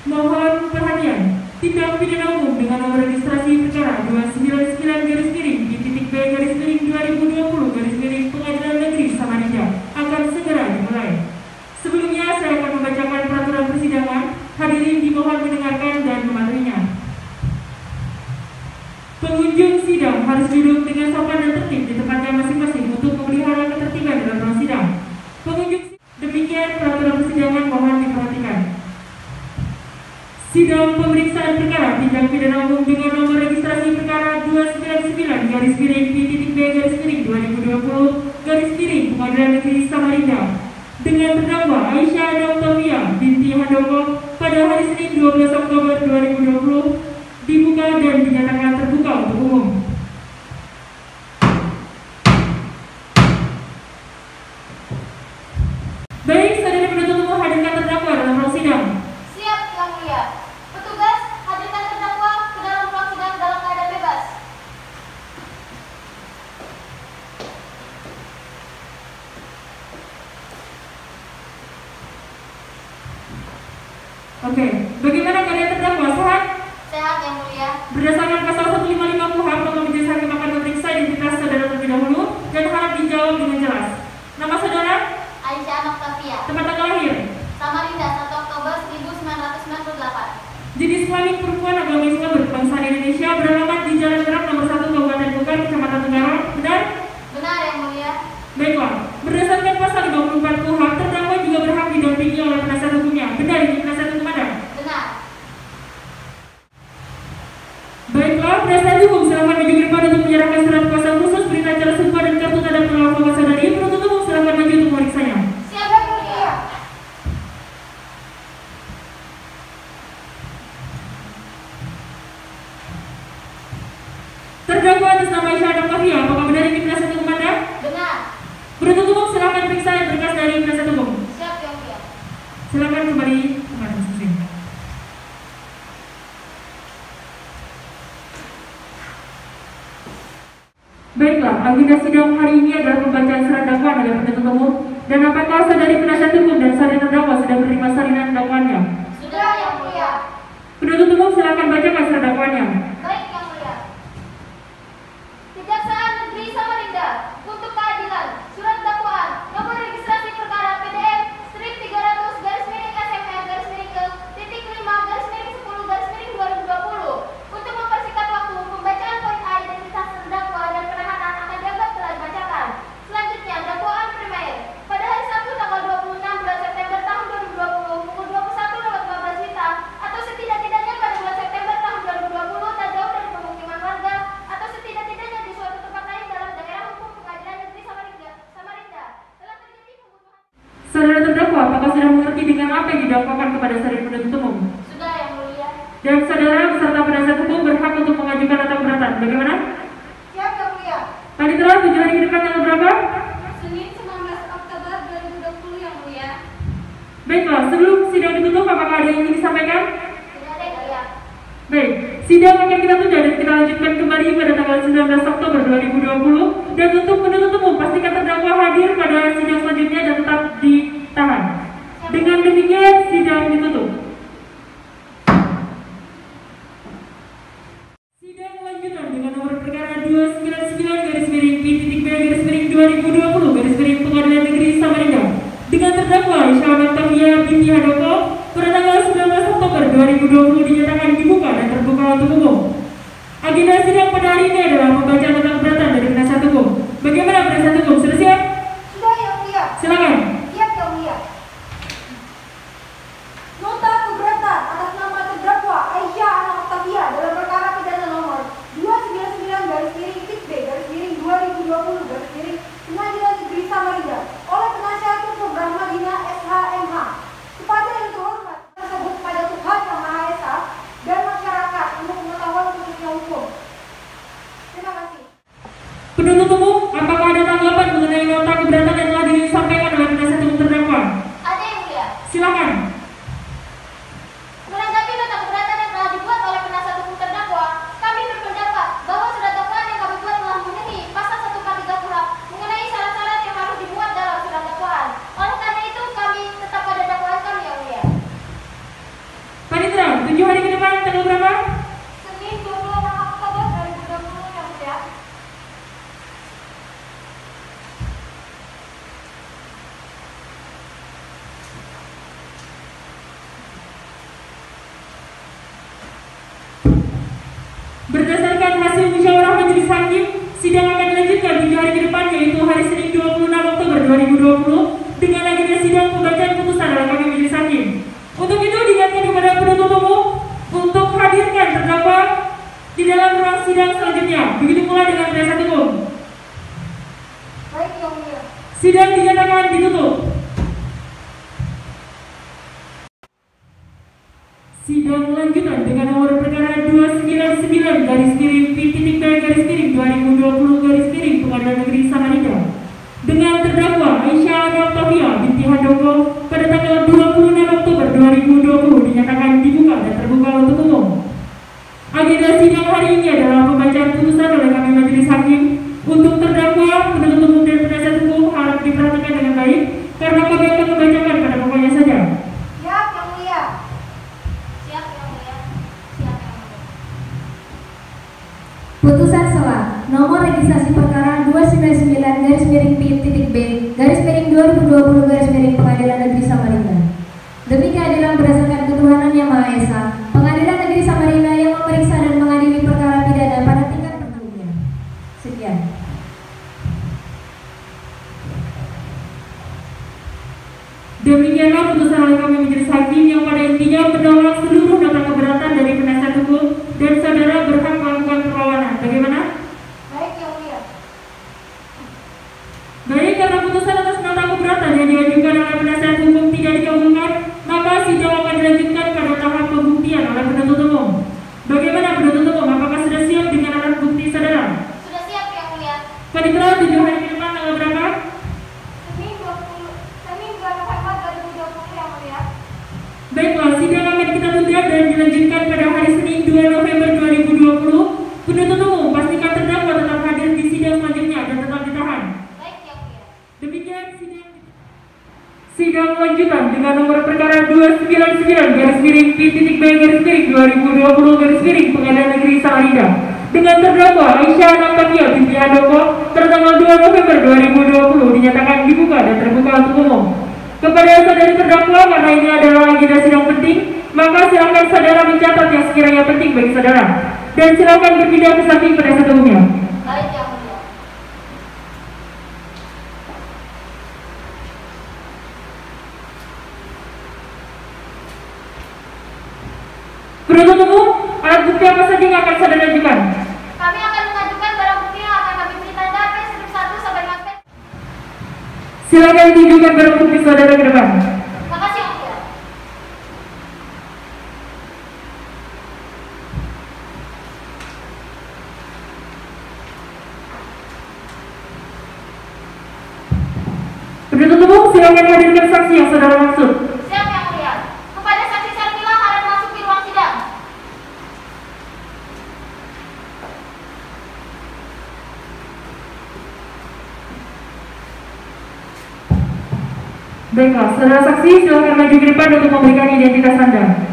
Mohon perhatian, tindak pidana umum dengan nomor registrasi perkara 299-B-2020 Pengadilan Negeri Samarinda akan segera dimulai. Sebelumnya saya akan membacakan peraturan persidangan. Hadirin dimohon mendengarkan dan mematuhinya. Pengunjung sidang harus duduk dengan sopan dan tertib di tempatnya masing-masing untuk memelihara ketertiban dalam ruang sidang. Demikian peraturan persidangan, mohon diperhatikan. Sidang pemeriksaan perkara tindak pidana umum dengan nomor registrasi perkara 299-B-2020 Pengadilan Negeri Samarinda dengan terdakwa Aisyah Octavia binti Handoko pada hari Senin 12 Oktober 2020 dibuka dan dinyatakan terbuka untuk umum. Baik, saudara penuntut umum, hadirkan terdakwa dalam ruang sidang. Siap, Yang Mulia. Petugas, hadirkan terdakwa ke dalam ruang sidang dalam keadaan bebas. Oke, bagaimana keadaan terdakwa? Sehat? Sehat, Yang Mulia. Berdasarkan pasal 155 KUHP, Majelis Hakim akan memeriksa identitas saudara terlebih dahulu dan harap dijawab dengan jelas. Nama saudara? Aisyah Octavia. Tempat tanggal lahir? Samarinda, 1 Oktober 1998. Jenis kelamin perempuan, agama Islam, berkebangsaan Indonesia, beralamat di Jalan Gerak nomor 1 Kabupaten Bogor, Kecamatan Tenggarong. Benar? Benar, Yang Mulia. Baiklah, berdasarkan pasal 54 KUHP, terdakwa juga berhak didampingi oleh penasihat hukumnya. Benar ini penasihat hukum Anda? Benar. Baiklah, penasihat hukum silakan maju ke depan untuk menyerahkan surat kuasa khusus, berita acara sumpah dan kartu tanda pengakuan saudari. Penuntut umum silakan maju untuk memeriksanya. Siap, Yang Mulia. Terdakwa atas nama Aisyah Octavia, apakah benar ini penasihat hukum Anda? Benar. Penuntut umum silakan periksa berkas dari penasihat hukum. Siap, Yang Mulia. Silakan kembali ke masing-masing. Baiklah, agenda sidang hari ini adalah pembacaan surat dakwaan oleh penuntut umum. Dan apakah saudari penasihat hukum dan saudari terdakwa sudah menerima salinan dakwaannya? Sudah, Yang Mulia. Penuntut umum silakan bacakan surat dakwaannya. Baik, Yang Mulia. Kejaksaan Negeri Samarinda untuk keadilan, surat dakwaan nomor registrasi perkara PDM strip 300 garis miring SMR garis miring ke titik 5 garis miring 10 garis miring 2020 untuk mempersingkat waktu pembacaan poin A identitas terdakwa dan penahanan akan dianggap telah dibacakan. Selanjutnya, dakwaan primer pada hari Sabtu tanggal 26 bulan September tahun 2020 pukul 21.15 WITA atau setidak-tidaknya pada bulan September tahun 2020 tak jauh dari pemukiman warga atau setidak-tidaknya di suatu tempat lain dalam daerah hukum Pengadilan Negeri Samarinda telah terjadi pembunuhan. Saudara terdakwa, apakah sudah mengerti dengan apa yang didakwakan kepada saudari penuntut umum? Sudah, Yang Mulia. Dan saudara beserta penasihat hukum berhak untuk mengajukan nota keberatan. Bagaimana? Siap, Yang Mulia. Tadi telah 7 hari ke depan tanggal berapa? Senin 19 Oktober 2020, Yang Mulia. Baiklah, sebelum sidang ditutup, apakah ada yang ingin disampaikan? Tidak ada, Yang Mulia. Baik, sidang akan kita tunda dan kita lanjutkan kembali pada tanggal 19 Oktober 2020. Dan untuk penuntut umum, pastikan terdakwa hadir pada sidang selanjutnya dan tetap ditahan. Dengan demikian, sidang ditutup. Sidang lanjutan dengan nomor perkara 299-B-2020 Pengadilan Negeri Samarinda dengan terdakwa Aisyah Octavia binti Handoko pada tanggal 19 Oktober 2020 dinyatakan dibuka dan terbuka untuk umum. Agenda sidang pada hari ini adalah membaca nota keberatan dari penasihat hukum. Bagaimana penasihat hukum? Sudah siap? Sudah, Yang Mulia. Silakan. Siap, Yang Mulia. Nota keberatan atas nama terdakwa Aisyah Octavia dalam perkara pidana nomor 299-B-2020 Pengadilan Negeri Samarinda oleh penasihat hukum Rahmadina SHMH kepada yang terhormat tersebut pada Tuhan Yang Maha Esa dan masyarakat untuk pengetahuan khususnya hukum. Terima kasih. Penuntut umum, apakah ada tanggapan mengenai 7 hari ke depan tanggal berapa? Senin 26 Oktober 2020 yang mulia. Berdasarkan hasil musyawarah majelis hakim, sidang akan dilanjutkan 3 hari ke depan, yaitu hari Senin 26 Oktober 2020 dengan agenda sidang pembacaan putusan oleh kami majelis hakim. Untuk itu diingatkan kepada penuntut umum untuk hadirkan terdakwa di dalam ruang sidang selanjutnya. Begitu pula dengan penasihat hukum. Baik yang mulia. Sidang dinyatakan ditutup. Sidang lanjutan dengan nomor perkara 299-P.B-2020 Pengadilan Negeri Samarinda dengan terdakwa Aisyah Anastafia binti Handoko pada tanggal 26 Oktober 2020 dinyatakan dibuka dan terbuka untuk umum. Agenda sidang hari ini adalah pembacaan putusan oleh kami majelis hakim. Untuk terdakwa, penuntut umum dan penasihat hukum harap diperhatikan dengan baik karena kami akan membacakan pada pokoknya saja. Siap yang mulia. Siap yang mulia. Siap yang mulia. Putusan selah nomor registrasi perkara 299-P.B/2020 Pengadilan Negeri Samarinda. Demi keadilan berdasarkan ketuhanan Yang Maha Esa, Pengadilan Negeri Samarinda yang memeriksa dan mengadili perkara pidana pada tingkat berikutnya. Sekian. Demikianlah putusan oleh kami majelis hakim yang pada intinya menolak seluruh nota keberatan dari penasihat hukum dan saudara berhak melakukan perlawanan. Bagaimana? Baik yang mulia. Baik, karena putusan atas nota keberatan yang diajukan oleh penasihat hukum tidak dikabulkan, maka sidang akan dilanjutkan pada tahap pembuktian oleh penuntut umum. Bagaimana penuntut umum? Apakah sudah siap dengan alat bukti saudara? Sudah siap yang mulia. Panitera 7 hari ke depan tanggal berapa? Senin 2 November 2020 yang mulia. Baiklah, sidang akan kita tunda dan dilanjutkan pada hari Senin 2 November 2020. Penuntut umum pastikan terdakwa tetap hadir di sidang selanjutnya dan tetap ditahan. Baik yang mulia. Demikian sidang lanjutan dengan nomor perkara 299-P.B/2020 Pengadilan Negeri Samarinda dengan terdakwa Aisyah Anastafia binti Handoko tertanggal 2 November 2020 dinyatakan dibuka dan terbuka untuk umum. Kepada saudari terdakwa, karena ini adalah agenda sidang penting, maka silakan saudara mencatat yang sekiranya penting bagi saudara dan silakan berpindah ke samping penasihat hukumnya. Baik yang mulia. Penuntut umum, alat bukti apa saja yang akan saudara ajukan? Kami akan mengajukan barang bukti yang akan kami beri tanda P-1 sampai dengan P. Silakan tunjukkan barang bukti saudara ke depan. Makasih yang mulia. Penuntut umum, silakan hadirkan saksi yang saudara maksud. Siap yang mulia. Kepada saksi Sarmila harap masuk di ruang sidang. Baiklah, saudara saksi silakan maju ke depan untuk memberikan identitas Anda.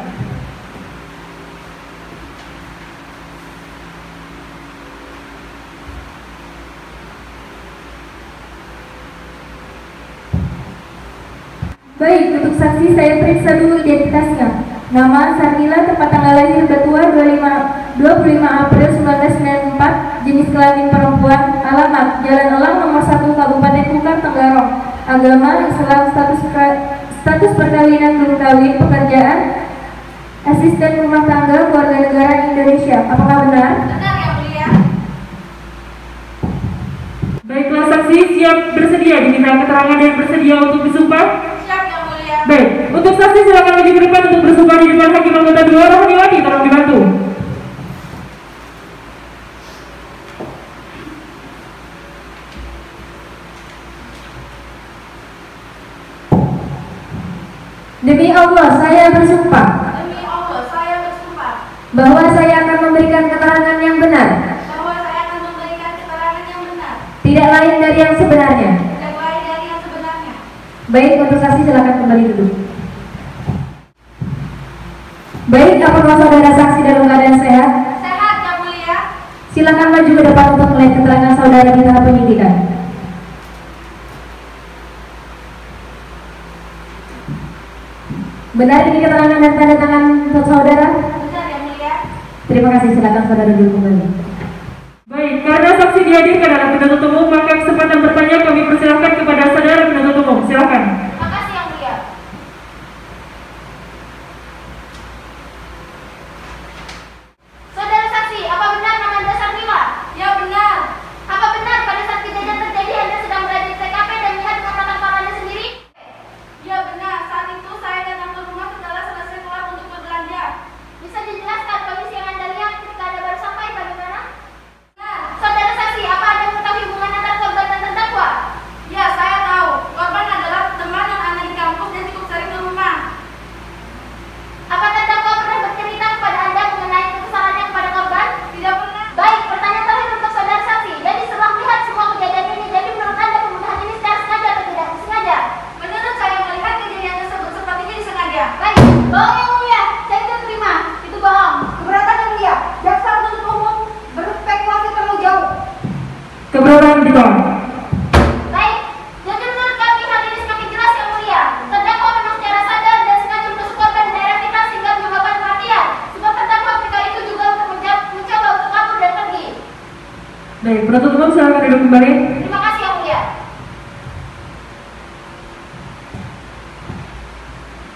Baik, untuk saksi saya periksa dulu identitasnya. Nama Sarmila, tempat tanggal lahir Betua 25 April 1994, jenis kelamin perempuan, alamat Jalan Elang nomor 1 Kabupaten Kukar, Tenggarong. Agama Islam, status perkawinan belum kawin, pekerjaan asisten rumah tangga, keluarga negara Indonesia. Apakah benar? Benar yang mulia. Baiklah, saksi siap bersedia diminta keterangan dan bersedia untuk bersumpah. Siap yang mulia. Baik, untuk saksi silakan maju ke depan untuk bersumpah di depan hakim anggota 2 Rohaniwati, tolong dibantu. Demi Allah, saya bersumpah Demi Allah, saya bersumpah bahwa saya akan memberikan keterangan yang benar, bahwa saya akan memberikan keterangan yang benar, tidak lain dari yang sebenarnya. tidak lain dari yang sebenarnya. Baik, untuk saksi silakan kembali duduk. Baik, apakah saudara saksi dalam keadaan sehat? Sehat, Yang Mulia. Silakan maju ke depan untuk melihat keterangan saudara di tahap penyidikan. Benar ini keterangan dan tanda tangan untuk saudara? Benar, Yang Mulia. Terima kasih, silakan saudara duduk kembali. Baik, karena saksi dihadirkan dalam penuntut umum, maka kesempatan bertanya kami persilahkan kepada saudara penuntut umum. Silakan. Terima kasih, Yang Mulia. Saudara saksi, apa benar nama Anda Sarmila? Ya, benar. Apa benar pada saat kejadian terjadi Anda sedang berada di TKP dan melihat dengan mata kepala Anda sendiri? Ya, benar. Saat itu saya datang ke rumah setelah selesai keluar untuk berbelanja. Bisa dijelaskan kondisi yang Anda lihat ketika Anda baru sampai bagaimana? Nah, saudara saksi, apa Anda mengetahui hubungan antara korban dan terdakwa? Ya, saya tahu. Korban adalah teman yang ada di kampus dan cukup sering ke rumah. Apa terdakwa pernah bercerita kepada Anda mengenai kekesalannya kepada korban? Tidak pernah. Baik, pertanyaan terakhir untuk saudara saksi. Jadi setelah melihat semua kejadian ini, jadi menurut Anda pembunuhan ini secara sengaja atau tidak disengaja? Menurut saya melihat kejadian tersebut sepertinya disengaja. Baik, bohong Yang Mulia. Saya tidak terima. Itu bohong. Keberatan Yang Mulia. Jaksa penuntut umum berspekulasi terlalu jauh. Keberatan ditolak. Baik, jadi menurut kami hal ini semakin jelas Yang Mulia. Terdakwa memang secara sadar dan sengaja menusuk korban di daerah vital sehingga menyebabkan kematian. Sebab terdakwa ketika itu juga untuk mencoba untuk kabur dan pergi. Baik, penuntut umum silakan duduk kembali. Terima kasih Yang Mulia.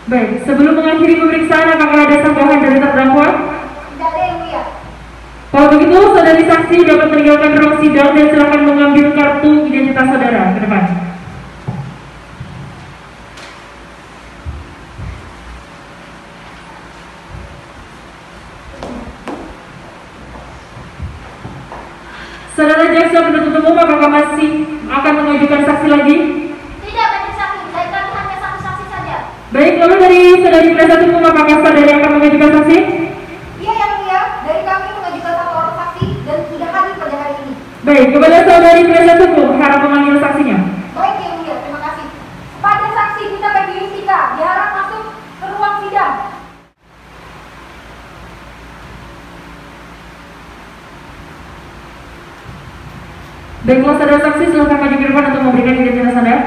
Baik, sebelum mengakhiri pemeriksaan, apakah ada sanggahan dari terdakwa? Tidak ada Yang Mulia. Kalau begitu, saudari saksi dapat meninggalkan ruang sidang dan silakan mengambil kartu identitas saudara ke depan. Saudara jaksa penuntut umum, apakah masih akan mengajukan saksi lagi? Tidak banyak saksi, dari kami hanya satu saksi saja. Baik, lalu dari saudari penasihat hukum, apakah saudari akan mengajukan saksi? Iya Yang Mulia, dari kami mengajukan satu orang saksi dan sudah hadir pada hari ini. Baik, kepada saudari penasihat hukum, harap memanggil saksinya. Baik Yang Mulia, terima kasih. Kepada saksi Gita Baby Yustika, diharap masuk ke ruang sidang. Baiklah, saudara saksi, silakan maju ke depan untuk memberikan identitas Anda.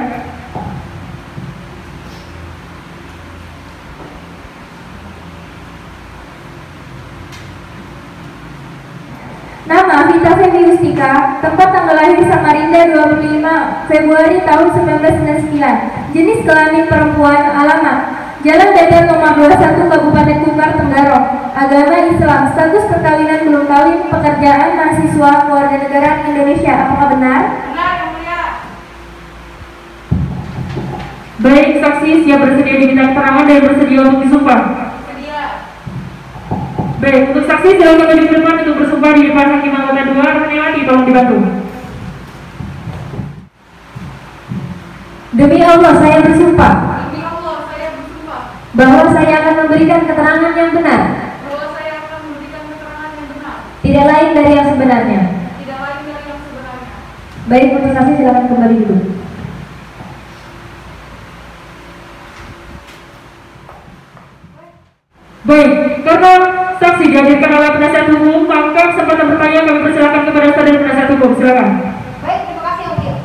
Nama Vita Feby Yustika, tempat tanggal lahir Samarinda 25 Februari tahun 1999, jenis kelamin perempuan, alamat Jalan Dadan Nomor 21 Kabupaten Kukar, Tenggarong, agama Islam, status perkawinan belum kawin, pekerjaan mahasiswa, keluarga negaraan Indonesia. Apakah benar? Benar Yang Mulia. Baik, saksi siap bersedia diminta keterangan dan bersedia untuk disumpah. Sedia. Baik, untuk saksi silakan maju ke depan untuk bersumpah di depan Hakim Anggota 2. Rahmawati, tolong dibantu. Demi Allah saya bersumpah Demi Allah, saya bersumpah bahwa saya akan memberikan keterangan yang benar, bahwa saya akan memberikan keterangan yang benar, tidak lain dari yang sebenarnya. tidak lain dari yang sebenarnya. Baik, untuk saksi silakan kembali duduk. Baik, karena saksi dihadirkan oleh penasihat hukum, maka kesempatan bertanya kami persilakan kepada saudari penasihat hukum. Silakan. Baik, terima kasih Yang Mulia.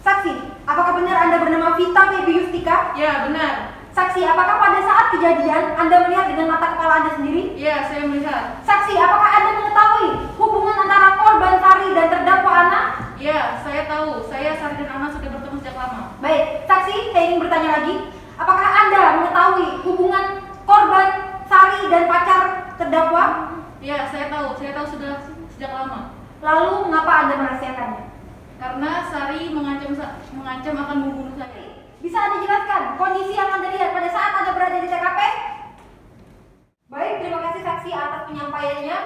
Saksi, apakah benar Anda bernama Vita Feby Yustika? Ya, benar. Saksi, apakah pada saat kejadian Anda melihat dengan mata kepala Anda sendiri? Ya, saya melihat. Saksi, apakah Anda mengetahui hubungan antara korban Sari dan terdakwa Ana? Ya, saya tahu. Saya, Sari dan Ana sudah bertemu sejak lama. Baik, saksi, saya ingin bertanya lagi. Apakah Anda mengetahui hubungan korban Sari dan pacar terdakwa? Ya, saya tahu. Saya tahu sudah sejak lama. Lalu, mengapa Anda merahasiakannya? Karena Sari mengancam akan membunuh saya. Bisa Anda jelaskan kondisi yang Anda lihat pada saat Anda berada di TKP? Baik, terima kasih saksi atas penyampaiannya.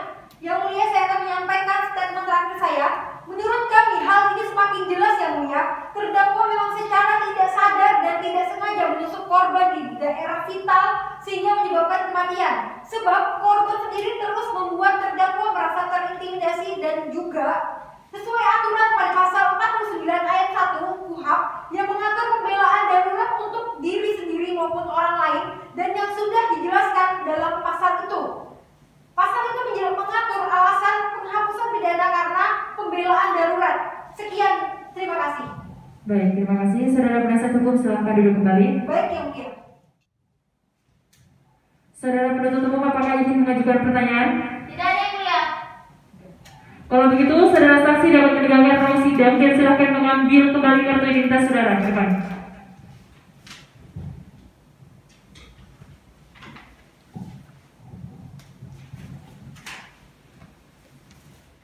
Yang Mulia, saya akan menyampaikan statement terakhir saya. Menurut kami, hal ini semakin jelas Yang Mulia. Terdakwa memang secara tidak sadar dan tidak sengaja menusuk korban di daerah vital sehingga menyebabkan kematian. Sebab korban sendiri terus membuat terdakwa merasa terintimidasi dan juga sesuai aturan pada pasal 49 ayat 1 KUHP yang mengatur pembelaan darurat untuk diri sendiri maupun orang lain dan yang sudah dijelaskan dalam pasal itu. Pasal itu mengatur alasan penghapusan pidana karena pembelaan darurat. Sekian, terima kasih. Baik, terima kasih. Saudara penasihat hukum silakan duduk kembali. Baik, Yang Mulia. Saudara penuntut umum apakah ingin mengajukan pertanyaan? Tidak ada, Yang Mulia. Kalau begitu, saudara saksi dapat meninggalkan ruang sidang dan silakan mengambil kembali kartu identitas saudara ke depan.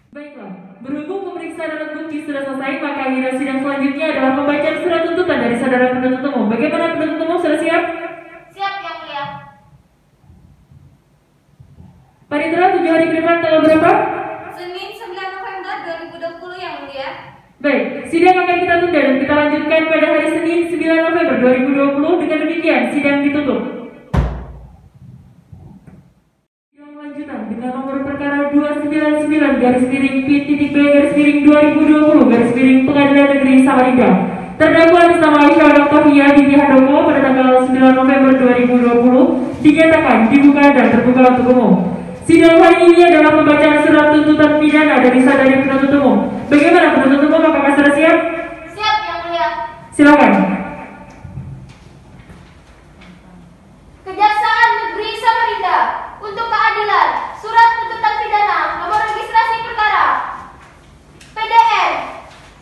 Baiklah, berhubung pemeriksaan alat bukti sudah selesai, maka agenda sidang selanjutnya adalah pembacaan surat tuntutan dari saudara penuntut umum. Bagaimana penuntut umum, sudah siap? Siap, Yang Mulia. Panitera 7 hari ke depan tanggal berapa? Senin 9 November 2020 Yang Mulia. Baik, sidang akan kita tunda dan kita lanjutkan pada hari Senin 9 November 2020. Dengan demikian, sidang ditutup. Sidang lanjutan dengan nomor perkara 299-P.B-2020 Pengadilan Negeri Samarinda. Terdakwa atas nama Aisyah Oktavia binti Handoko pada tanggal 9 November 2020 dinyatakan dibuka dan terbuka untuk umum. Sidang hari ini adalah pembacaan surat tuntutan pidana dari saudari penuntut umum. Bagaimana penuntut umum, apakah sudah siap? Siap, Yang Mulia. Silakan. Kejaksaan Negeri Samarinda untuk keadilan. Surat tuntutan pidana nomor registrasi perkara PDN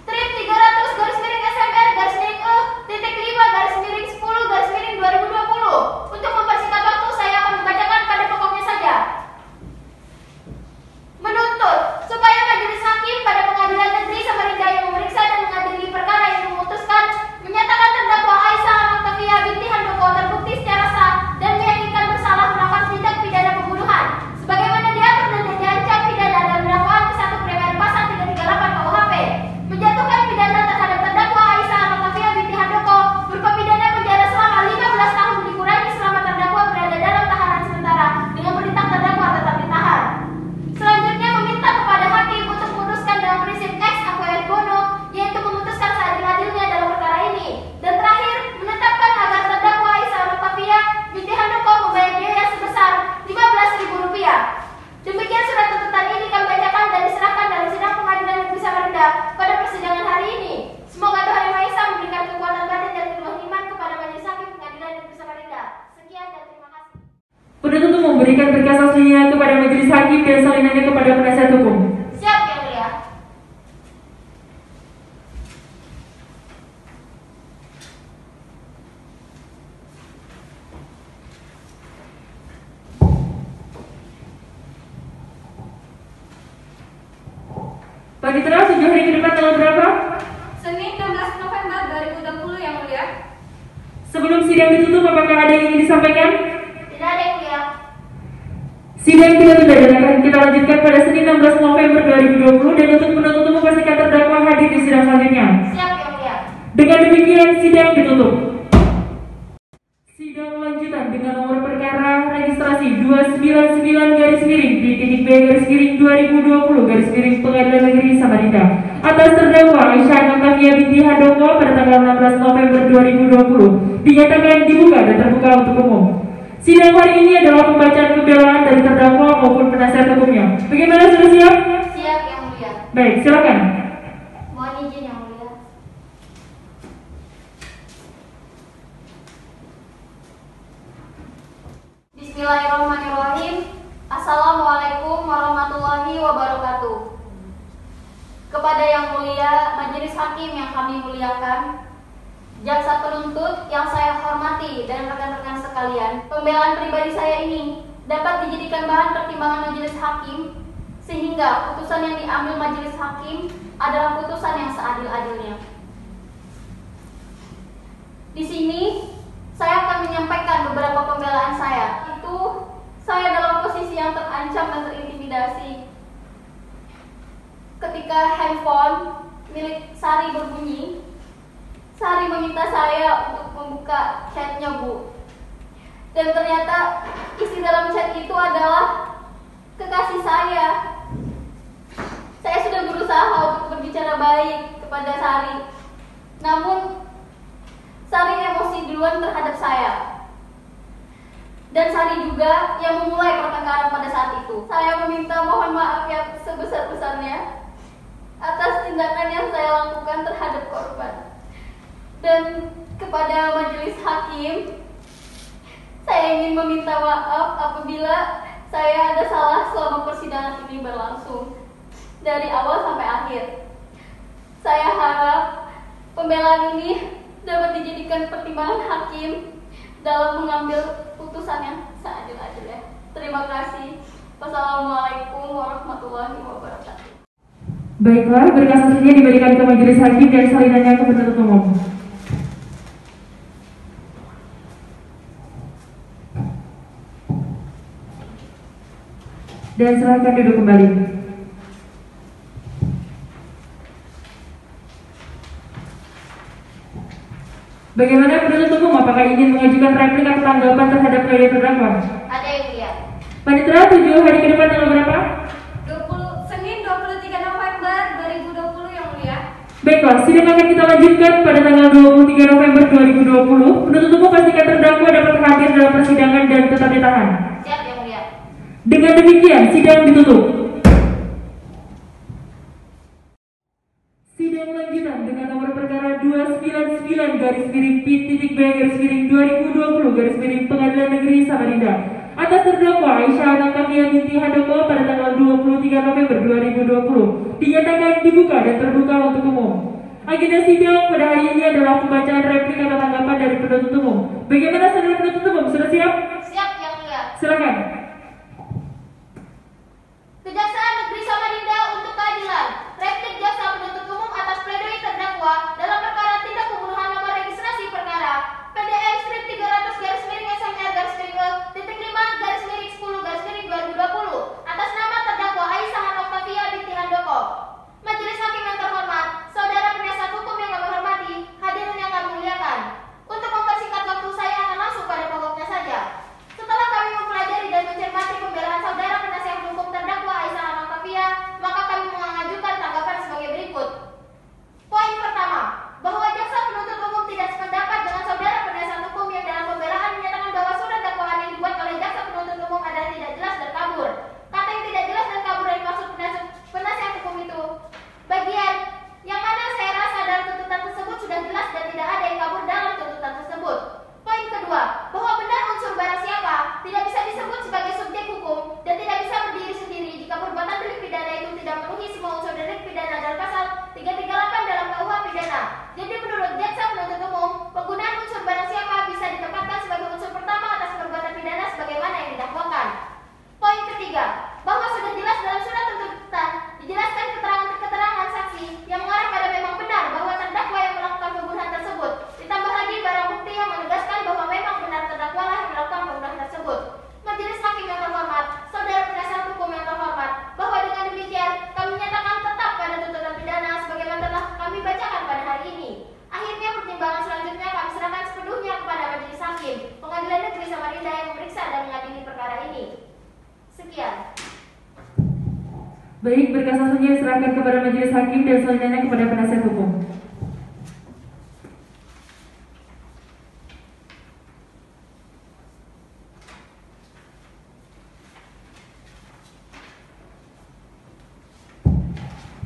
Strip 300-E-5-10-2020. Untuk mempersingkat waktu, saya akan membacakan pada pokoknya saja. Menuntut supaya majelis hakim pada pengadilan negeri Samarinda yang memeriksa dan mengadili perkara yang memutuskan menyatakan terdakwa Aisyah Oktavia binti Handoko terbukti secara sah dan meyakinkan bersalah melakukan tindak pidana pembunuhan sebagaimana diatur dan diancam pidana dalam dakwaan ke-1 Premier pasal 338 KUHP, menjatuhkan pidana terhadap terdakwa Aisyah Oktavia binti Handoko berupa pidana penjara selama 15 tahun dikurangi selama terdakwa berada dalam tahanan sementara dengan perintah terdakwa tetap ditahan. Selanjutnya meminta kepada hakim untuk memutuskan dengan prinsip ex aequo et bono, yaitu memutuskan seadil-adilnya dalam perkara ini. Dan terakhir, menetapkan agar terdakwa Aisyah Oktavia binti Handoko membayar biaya sebesar Rp15.000. Demikian surat tuntutan ini kami bacakan dan diserahkan dalam sidang pengadilan negeri Samarinda pada persidangan hari ini. Semoga Tuhan Yang Maha Esa memberikan kekuatan batin dan keluhan iman kepada majelis hakim pengadilan negeri Samarinda. Sekian dan terima kasih. Penuntut umum memberikan berkas aslinya kepada majelis hakim dan salinannya kepada penasihat hukum. Siap, Yang Mulia. Panitera 7 hari ke depan tanggal berapa? Senin 16 November 2020 Yang Mulia. Sebelum sidang ditutup, apakah ada yang ingin disampaikan? Tidak ada, Yang Mulia. Sidang kita tunda dan akan kita lanjutkan pada Senin 16 November 2020 dan untuk penuntut umum pastikan terdakwa hadir di sidang selanjutnya. Siap, Yang Mulia. Dengan demikian, sidang ditutup. Sidang lanjutan dengan nomor perkara registrasi 299-P.B-2020 Pengadilan Negeri Samarinda atas terdakwa Aisyah Oktavia binti Handoko pada tanggal 16 November 2020 dinyatakan dibuka dan terbuka untuk umum. Sidang hari ini adalah pembacaan pembelaan dari terdakwa maupun penasihat hukumnya. Bagaimana, sudah siap? Siap, Yang Mulia. Baik, silakan. Mohon izin, Yang Mulia. Bismillahirrahmanirrahim. Assalamualaikum warahmatullahi wabarakatuh. Kepada Yang Mulia Majelis Hakim yang kami muliakan, jaksa penuntut yang saya hormati dan rekan-rekan sekalian, pembelaan pribadi saya ini dapat dijadikan bahan pertimbangan majelis hakim sehingga putusan yang diambil majelis hakim adalah putusan yang seadil-adilnya. Di sini saya akan menyampaikan beberapa pembelaan saya. Saya dalam posisi yang terancam dan terintimidasi ketika handphone milik Sari berbunyi. Sari meminta saya untuk membuka chatnya, Bu. Dan ternyata isi dalam chat itu adalah kekasih saya. Saya sudah berusaha berusaha untuk berbicara baik kepada Sari. Namun Sari emosi duluan terhadap saya. Dan Sari juga yang memulai pertengkaran pada saat itu. Saya meminta mohon maaf yang sebesar-besarnya atas tindakan yang saya lakukan terhadap korban. Dan kepada majelis hakim, saya ingin meminta maaf apabila saya ada salah selama persidangan ini berlangsung dari awal sampai akhir. Saya harap pembelaan ini dapat dijadikan pertimbangan hakim dalam mengambil putusan yang seadil-adilnya. Terima kasih. Wassalamualaikum warahmatullahi wabarakatuh. Baiklah, berkas hasilnya diberikan ke majelis hakim dan salinannya ke penuntut umum. Dan silakan duduk kembali. Bagaimana penuntut umum? Apakah ingin mengajukan replik atau tanggapan terhadap karya terdakwa? Ada yang lihat. Panitera 7 hari ke depan tanggal berapa? Senin 23 November 2020 yang mulia. Baiklah, sidang akan kita lanjutkan pada tanggal 23 November 2020. Penuntut umum pastikan terdakwa dapat hadir dalam persidangan dan tetap ditahan. Siap yang mulia. Dengan demikian, sidang ditutup. Sidang lanjutan dengan nomor perkara 299/P.B/2020 Pengadilan Negeri Samarinda atas terdakwa Aisyah Anantavia binti Handoko pada tanggal 23 November 2020 dinyatakan dibuka dan terbuka untuk umum. Agenda sidang pada hari ini adalah pembacaan replik atau tanggapan dari penuntut umum. Bagaimana saudara penuntut umum? Sudah siap? Siap yang mulia. Silakan. Kejaksaan Negeri Samarinda untuk keadilan. Replik jaksa penuntut umum atas pledoi terdakwa dalam perkara tindak pembunuhan nomor registrasi perkara PDM strip 300/SMR-5/10/2020 atas nama terdakwa Aisyah Anantavia binti Handoko. Majelis hakim yang terhormat, saudara penasihat hukum yang kami hormati, hadirin yang kami muliakan. Untuk mempersingkat waktu, saya akan langsung pada pokoknya saja. Setelah kami mempelajari dan mencermati pembelaan saudara penasihat hukum terdakwa Aisyah Anantavia, maka kami mengajukan tanggapan sebagai berikut. Poin pertama, bahwa jaksa penuntut umum tidak sependapat dengan saudara penasihat hukum yang dalam pembelaan menyatakan bahwa surat dakwaan yang dibuat oleh jaksa penuntut umum adalah tidak jelas dan kabur. Kata yang tidak jelas dan kabur yang dimaksud penasihat hukum itu bagian yang mana saya rasa dalam tuntutan tersebut sudah jelas dan tidak ada yang kabur dalam tuntutan tersebut. Poin kedua, bahwa benar unsur barang siapa tidak bisa disebut sebagai subjek hukum dan tidak bisa berdiri sendiri jika perbuatan delik pidana itu tidak memenuhi semua unsur delik pidana dalam pasal 338 dalam KUH pidana. Jadi menurut jaksa penuntut umum, penggunaan unsur barang siapa bisa ditempatkan sebagai unsur pertama atas perbuatan pidana sebagaimana yang didakwakan. Poin ketiga, bahwa sudah jelas dalam surat tuntutan dijelaskan keterangan-keterangan saksi yang mengarah pada memang benar bahwa terdakwa yang melakukan pembunuhan tersebut. Ditambah lagi barang bukti yang menegaskan bahwa memang benar terdakwa lah yang melakukan pembunuhan tersebut. Majelis hakim yang terhormat, saudara penasihat hukum yang terhormat, bahwa dengan demikian kami menyatakan tetap pada tuntutan pidana sebagaimana telah kami bacakan pada hari ini. Akhirnya pertimbangan selanjutnya kami serahkan sepenuhnya kepada majelis hakim Pengadilan Negeri Samarinda yang memeriksa dan mengadili perkara ini. Sekian. Baik, berkas hasilnya diserahkan kepada majelis hakim dan selanjutnya kepada penasihat hukum.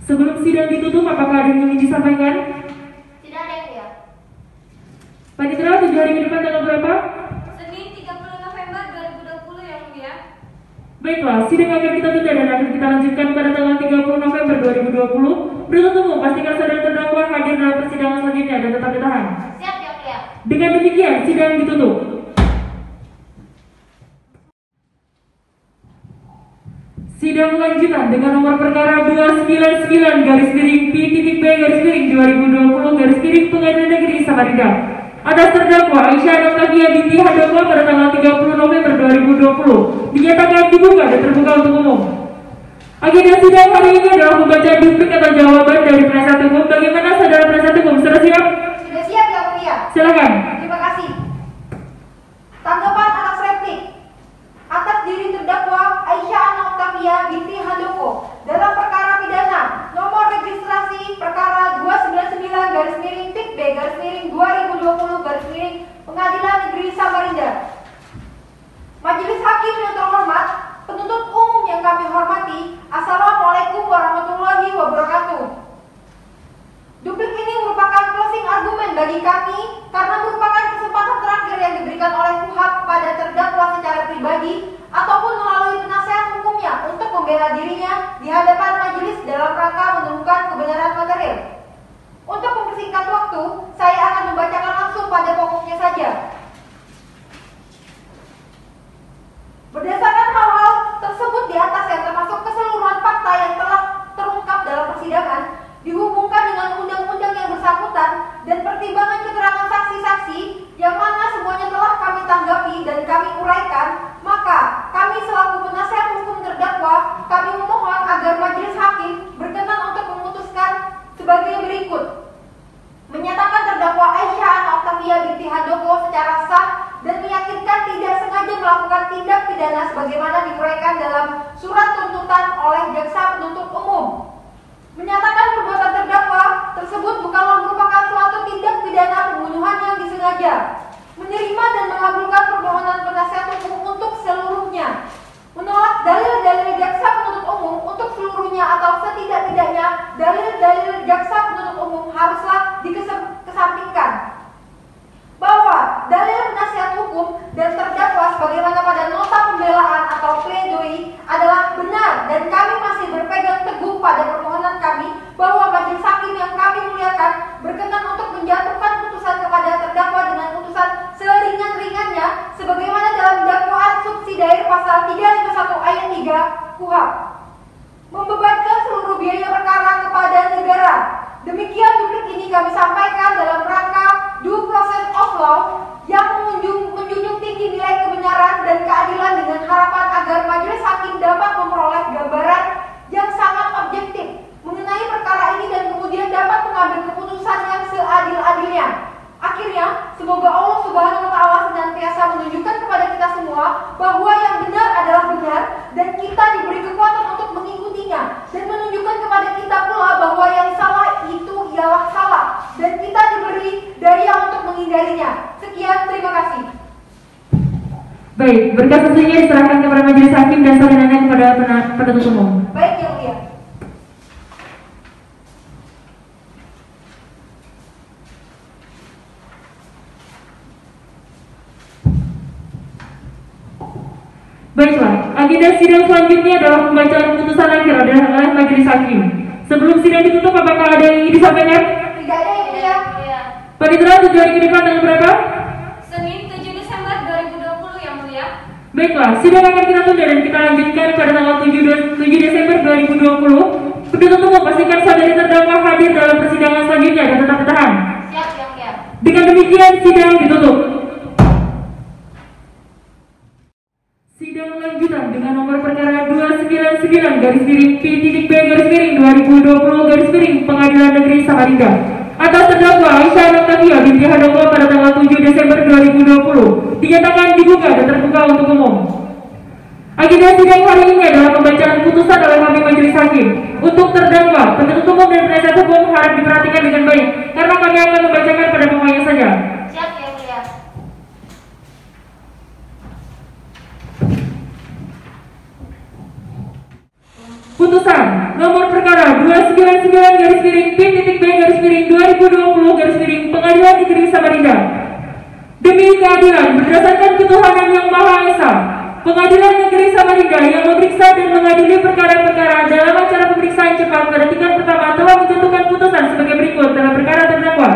Sebelum sidang ditutup, apakah ada yang ingin disampaikan? Tidak ada yang lihat. Panitera 7 hari ke depan tanggal berapa? Senin 30 November 2020 yang mulia. Baiklah, sidang akan kita tunda dan akan kita lanjutkan pada tanggal 30 November 2020. Penuntut umum pastikan saudara terdakwa hadir dalam persidangan selanjutnya dan tetap ditahan. Siap yang mulia. Dengan demikian, sidang ditutup. Sidang lanjutan dengan nomor perkara 299/P.B/2020 Pengadilan Negeri Samarinda atas terdakwa Aisyah Anantavia binti Handoko pada tanggal 30 November 2020 dinyatakan dibuka dan terbuka untuk umum. Agenda sidang hari ini adalah membaca duplik atau jawaban dari penasihat hukum. Bagaimana saudara penasihat hukum? Sudah siap? Sudah siap yang mulia. Silakan. Terima kasih. Tanggapan atas replik atas diri terdakwa Aisyah Anantavia binti Handoko dalam perkara pidana nomor Berdasarkan hal-hal tersebut di atas yang termasuk keseluruhan fakta yang telah terungkap dalam persidangan, dihubungkan dengan undang-undang yang bersangkutan dan pertimbangan keterangan saksi-saksi yang mana semuanya telah kami tanggapi dan kami uraikan, maka kami selaku penasihat hukum terdakwa, kami memohon agar majelis hakim berkenan untuk memutuskan sebagai berikut. Menyatakan terdakwa Aisyah Ana Octavia binti Handoko secara sah dan meyakinkan tidak sengaja melakukan tindak pidana sebagaimana diuraikan dalam surat tuntutan oleh jaksa penuntut umum. Menyatakan perbuatan terdakwa tersebut bukanlah merupakan suatu tindak pidana pembunuhan yang disengaja. Menerima dan mengabulkan permohonan penasihat hukum untuk seluruhnya. Menolak dalil-dalil jaksa penuntut umum untuk seluruhnya atau setidak-tidaknya dalil-dalil jaksa penuntut umum haruslah dikesampingkan. Bahwa dalil penasihat hukum dan terdakwa sebagaimana pada nota pembelaan atau pledoi adalah benar dan kami masih berpegang teguh pada permohonan kami bahwa majelis hakim yang kami muliakan berkenan untuk menjatuhkan putusan kepada terdakwa dengan putusan seringan-ringannya sebagaimana dalam dakwaan subsidiar pasal 351 ayat 3 KUHP. Membebankan seluruh biaya perkara kepada negara. Demikian duplik ini kami sampaikan dalam rangka due process of law yang menjunjung tinggi nilai kebenaran dan keadilan dengan harapan agar majelis hakim dapat memperoleh gambaran yang sangat objektif mengenai perkara ini dan kemudian dapat mengambil keputusan yang seadil-adilnya. Akhirnya, semoga Allah Subhanahu wa Ta'ala senantiasa menunjukkan kepada kita semua bahwa yang benar adalah benar dan kita diberi kekuatan untuk mengikutinya dan menunjukkan kepada kita pula bahwa yang salah itu ialah salah dan kita diberi daya untuk menghindarinya. Sekian, terima kasih. Baik, berkas selanjutnya diserahkan kepada majelis hakim dan salinannya kepada penuntut umum. Baik, Yang Mulia. Baiklah, agenda sidang selanjutnya adalah pembacaan putusan akhir oleh majelis hakim. Sebelum sidang ditutup, apakah ada yang ingin disampaikan? Tidak ada, Yang Mulia. Panitera, tujuan ke depan tanggal berapa? Senin 7 Desember 2020 Yang Mulia. Baiklah, sidang akan kita tunda dan kita lanjutkan pada tanggal 7 Desember 2020. Penuntut umum pastikan saudari terdakwa hadir dalam persidangan selanjutnya dan tetap ditahan. Siap, Yang Mulia. Dengan demikian, sidang ditutup. Sidang lanjutan dengan nomor perkara 299-P.B-2020 Pengadilan Negeri Samarinda atas terdakwa Aisyah Ana Octavia binti Handoko pada tanggal 7 Desember 2020 dinyatakan dibuka dan terbuka untuk umum. Agenda sidang hari ini adalah pembacaan putusan oleh Hakim Majelis Hakim. Untuk terdakwa, penuntut umum dan penasihat hukum harap diperhatikan dengan baik karena kami akan membacakan pada pokoknya saja. Siap, Yang Mulia. Putusan nomor perkara 299-P.B-2020 Pengadilan Negeri Samarinda. Demi keadilan berdasarkan ketuhanan yang Maha Esa, Pengadilan Negeri Samarinda yang memeriksa dan mengadili perkara-perkara dalam acara pemeriksaan cepat pada tingkat pertama telah menjatuhkan putusan sebagai berikut dalam perkara terdakwa.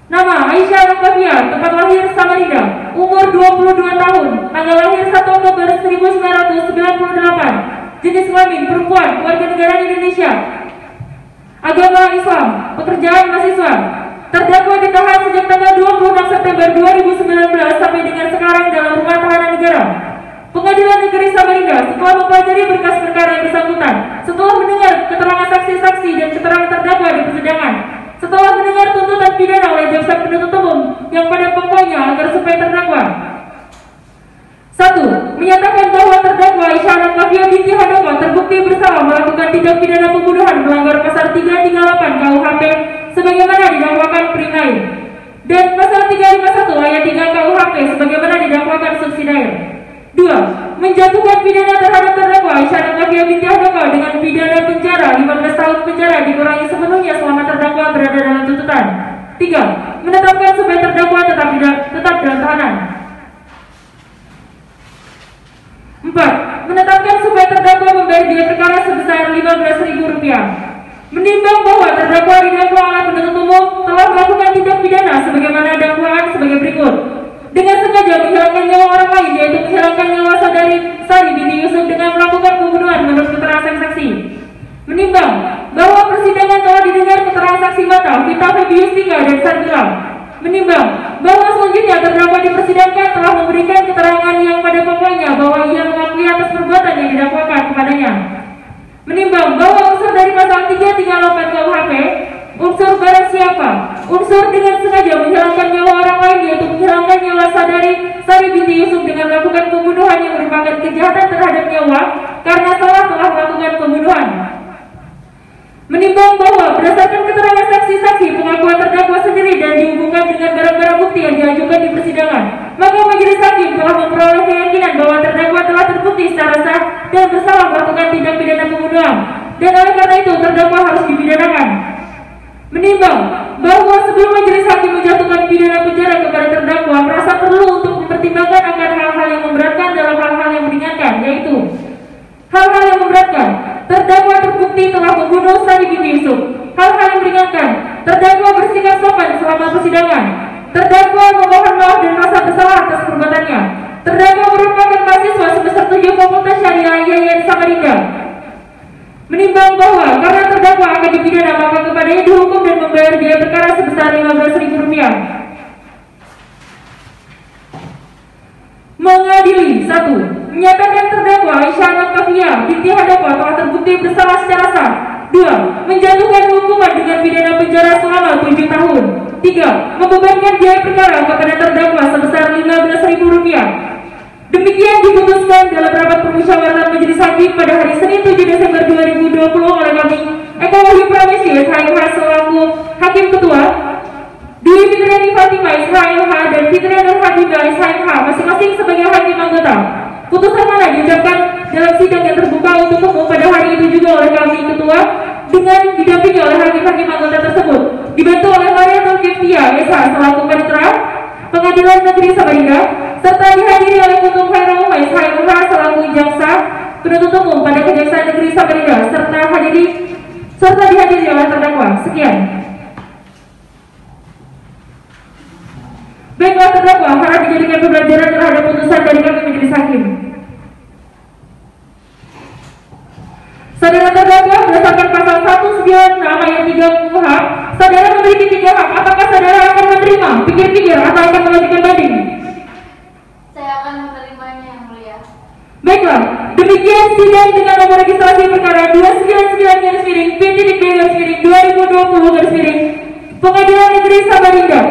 Nama Aisyah Ana Octavia, tempat lahir Samarinda, umur 22 tahun, tanggal lahir 1 Oktober 1998. Jenis kelamin perempuan, warga negara Indonesia. Agama Islam, pekerjaan mahasiswa. Terdakwa ditahan sejak tanggal 26 September 2019 sampai dengan sekarang dalam rumah tahanan negara. Pengadilan Negeri Samarinda setelah mempelajari berkas perkara yang bersangkutan, setelah mendengar keterangan saksi-saksi dan keterangan terdakwa di persidangan, setelah mendengar tuntutan pidana oleh jaksa penuntut umum yang pada pokoknya agar supaya terdakwa 1. Menyatakan bahwa terdakwa Aisyah Ana Octavia binti Handoko terbukti bersalah melakukan tindak pidana pembunuhan melanggar pasal 338 KUHP sebagaimana didakwakan primair dan pasal 351 ayat 3 KUHP sebagaimana didakwakan subsidiar. 2. Menjatuhkan pidana terhadap terdakwa Aisyah Ana Octavia binti Handoko dengan pidana penjara 15 tahun penjara dikurangi sepenuhnya selama terdakwa berada dalam tuntutan. 3. Menetapkan supaya terdakwa tetap dalam tahanan. 4. Menetapkan supaya terdakwa membayar biaya perkara sebesar Rp15.000. Menimbang bahwa terdakwa didakwa oleh penuntut umum telah melakukan tindak pidana sebagaimana dakwaan sebagai berikut: dengan sengaja menghilangkan nyawa orang lain, yaitu menghilangkan nyawa saudari Menimbang bahwa unsur dari pasal 338 KUHP, unsur barang siapa, unsur dengan sengaja menghilangkan nyawa orang lain, yaitu menghilangkan nyawa Sari binti Yusuf dengan melakukan pembunuhan yang merupakan kejahatan terhadap nyawa karena salah telah melakukan pembunuhan. Menimbang bahwa berdasarkan keterangan saksi-saksi, pengakuan terdakwa sendiri dan dihubungkan dengan barang-barang bukti yang diajukan di persidangan, maka majelis hakim telah memperoleh keyakinan bahwa terdakwa telah terbukti secara sah dan bersalah melakukan tindak pidana pembunuhan, dan oleh karena itu terdakwa harus dipidanakan. Menimbang bahwa sebelum majelis hakim menjatuhkan pidana penjara kepada terdakwa, merasa perlu untuk mempertimbangkan akan hal-hal yang memberatkan dalam hal-hal yang meringankan, yaitu hal-hal yang memberatkan, terdakwa terbukti telah membunuh Sari binti Yusuf. Hal-hal yang meringankan, terdakwa bersikap sopan selama persidangan. Terdakwa memohon maaf dan merasa bersalah atas perbuatannya. Terdakwa merupakan mahasiswa semester 7 Fakultas Syariah Yayan Samarinda. Menimbang bahwa karena terdakwa akan dipidana, maka kepadanya dihukum dan membayar biaya perkara sebesar Rp15.000. Mengadili 1. Menyatakan terdakwa Aisyah Nafkafia binti Hadoko telah terbukti bersalah secara sah. 2. Menjatuhkan hukuman dengan pidana penjara selama 7 tahun. 3. Membebankan biaya perkara kepada terdakwa sebesar Rp15.000. Demikian diputuskan dalam rapat permusyawaratan majelis hakim pada hari Senin 7 Desember 2020 oleh kami, Eko Wahyu Pramesti SHMH selaku Hakim Ketua, Dwi Fitriani Fatimah SHMH dan Fitriani Habibah SHMH masing-masing sebagai hakim anggota. Putusan mana diucapkan dalam sidang yang terbuka untuk umum pada hari itu juga oleh kami Ketua dengan didampingi oleh hakim-hakim anggota tersebut, dibantu oleh Maria Nurkiftia SH selaku Panitera Pengadilan Negeri Samarinda, serta dihadiri oleh Ketum Khairul SHMH selaku jaksa penuntut umum pada Kejaksaan Negeri Samarinda, serta dihadiri oleh terdakwa. Sekian. Baiklah, terdakwa harap dijadikan pembelajaran terhadap putusan dari kami majelis hakim. Saudara terdakwa, berdasarkan pasal 196 ayat 3 KUH, saudara memiliki 3 hak. Apakah saudara akan menerima, pikir-pikir, atau akan mengajukan banding? Saya akan menerimanya, Yang Mulia. Baiklah, demikian sidang dengan nomor registrasi perkara 299-P/B/2020 Pengadilan Negeri Samarinda